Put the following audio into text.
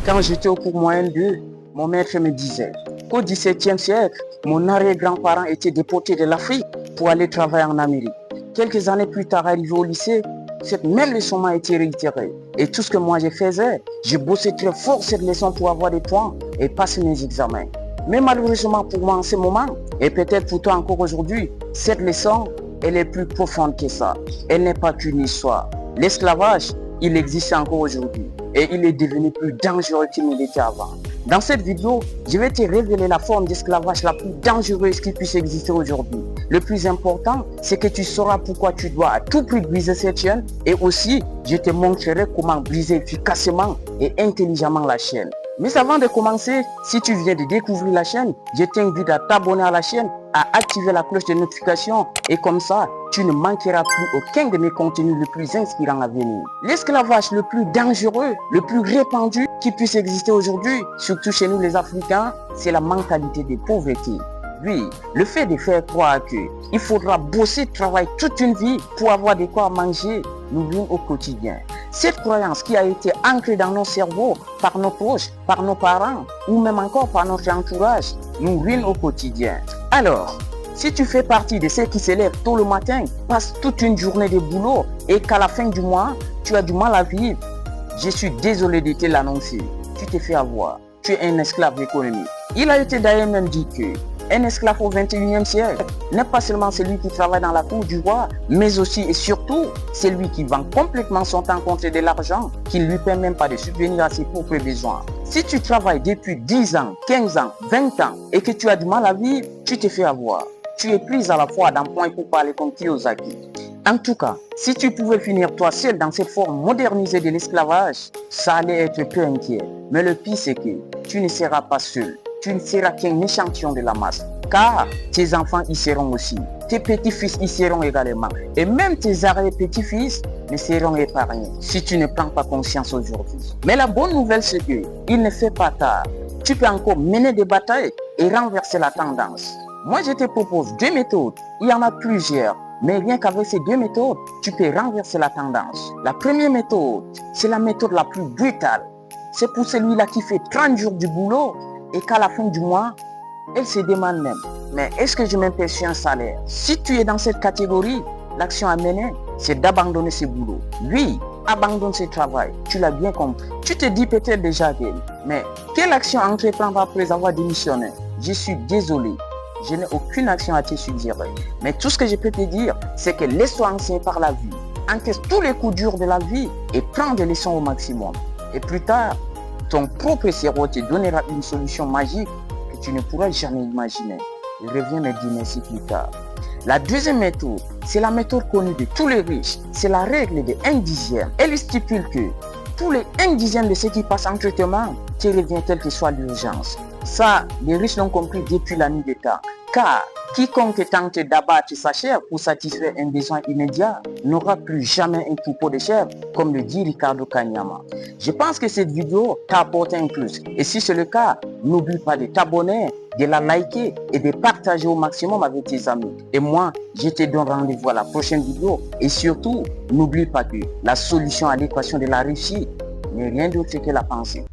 Quand j'étais au cours moyen 2, mon maître me disait qu'au XVIIe siècle, mon arrière-grand-parent était déporté de l'Afrique pour aller travailler en Amérique. Quelques années plus tard, arrivé au lycée, cette même leçon m'a été réitérée. Et tout ce que moi je faisais, je bossais très fort cette leçon pour avoir des points et passer mes examens. Mais malheureusement pour moi en ce moment, et peut-être pour toi encore aujourd'hui, cette leçon, elle est plus profonde que ça. Elle n'est pas qu'une histoire. L'esclavage, il existe encore aujourd'hui et il est devenu plus dangereux qu'il ne l'était avant. Dans cette vidéo, je vais te révéler la forme d'esclavage la plus dangereuse qui puisse exister aujourd'hui. Le plus important, c'est que tu sauras pourquoi tu dois à tout prix briser cette chaîne et aussi, je te montrerai comment briser efficacement et intelligemment la chaîne. Mais avant de commencer, si tu viens de découvrir la chaîne, je t'invite à t'abonner à la chaîne, à activer la cloche de notification et comme ça, tu ne manqueras plus aucun de mes contenus les plus inspirants à venir. L'esclavage le plus dangereux, le plus répandu qui puisse exister aujourd'hui, surtout chez nous les Africains, c'est la mentalité de pauvreté. Oui, le fait de faire croire qu'il faudra bosser, travailler toute une vie pour avoir de quoi manger, nous ruine au quotidien. Cette croyance qui a été ancrée dans nos cerveaux par nos proches, par nos parents ou même encore par notre entourage, nous ruine au quotidien. Alors, si tu fais partie de ceux qui se lèvent tôt le matin, passent toute une journée de boulot et qu'à la fin du mois, tu as du mal à vivre, je suis désolé de te l'annoncer. Tu te fais avoir. Tu es un esclave économique. Il a été d'ailleurs même dit que un esclave au XXIe siècle n'est pas seulement celui qui travaille dans la cour du roi, mais aussi et surtout celui qui vend complètement son temps contre de l'argent qui ne lui permet même pas de subvenir à ses propres besoins. Si tu travailles depuis 10 ans, 15 ans, 20 ans et que tu as du mal à vivre, tu te fais avoir. Tu es prise à la fois d'un point pour parler comme Kiyosaki. En tout cas, si tu pouvais finir toi seul dans cette forme modernisée de l'esclavage, ça allait être peu inquiet. Mais le pire c'est que tu ne seras pas seul. Tu ne seras qu'un échantillon de la masse, car tes enfants y seront aussi, tes petits-fils y seront également, et même tes arrière-petits-fils ne seront épargnés si tu ne prends pas conscience aujourd'hui. Mais la bonne nouvelle c'est que il ne fait pas tard. Tu peux encore mener des batailles et renverser la tendance. Moi je te propose 2 méthodes, il y en a plusieurs, mais rien qu'avec ces 2 méthodes, tu peux renverser la tendance. La première méthode, c'est la méthode la plus brutale. C'est pour celui-là qui fait 30 jours du boulot et qu'à la fin du mois, elle se demande même, mais est-ce que je m'aperçois un salaire? Si tu es dans cette catégorie, l'action à mener, c'est d'abandonner ce boulot. Oui, abandonne ce travail, tu l'as bien compris. Tu te dis peut-être déjà mais quelle action entreprendre après avoir démissionné? Je suis désolé, je n'ai aucune action à te suggérer. Mais tout ce que je peux te dire, c'est que laisse-toi enseigner par la vie. Encaisse tous les coups durs de la vie et prends des leçons au maximum. Et plus tard, ton propre cerveau te donnera une solution magique que tu ne pourras jamais imaginer. Je reviens me dire merci plus tard. La deuxième méthode, c'est la méthode connue de tous les riches. C'est la règle de 1/10. Elle stipule que tous les 1/10 de ce qui passe entre tes mains te revient tel que soit l'urgence. Ça, les riches l'ont compris depuis la nuit des temps. Car quiconque tente d'abattre sa chair pour satisfaire un besoin immédiat n'aura plus jamais un troupeau de chèvres, comme le dit Ricardo Kanyama. Je pense que cette vidéo t'a apporté un plus. Et si c'est le cas, n'oublie pas de t'abonner, de la liker et de partager au maximum avec tes amis. Et moi, je te donne rendez-vous à la prochaine vidéo. Et surtout, n'oublie pas que la solution à l'équation de la réussite n'est rien d'autre que la pensée.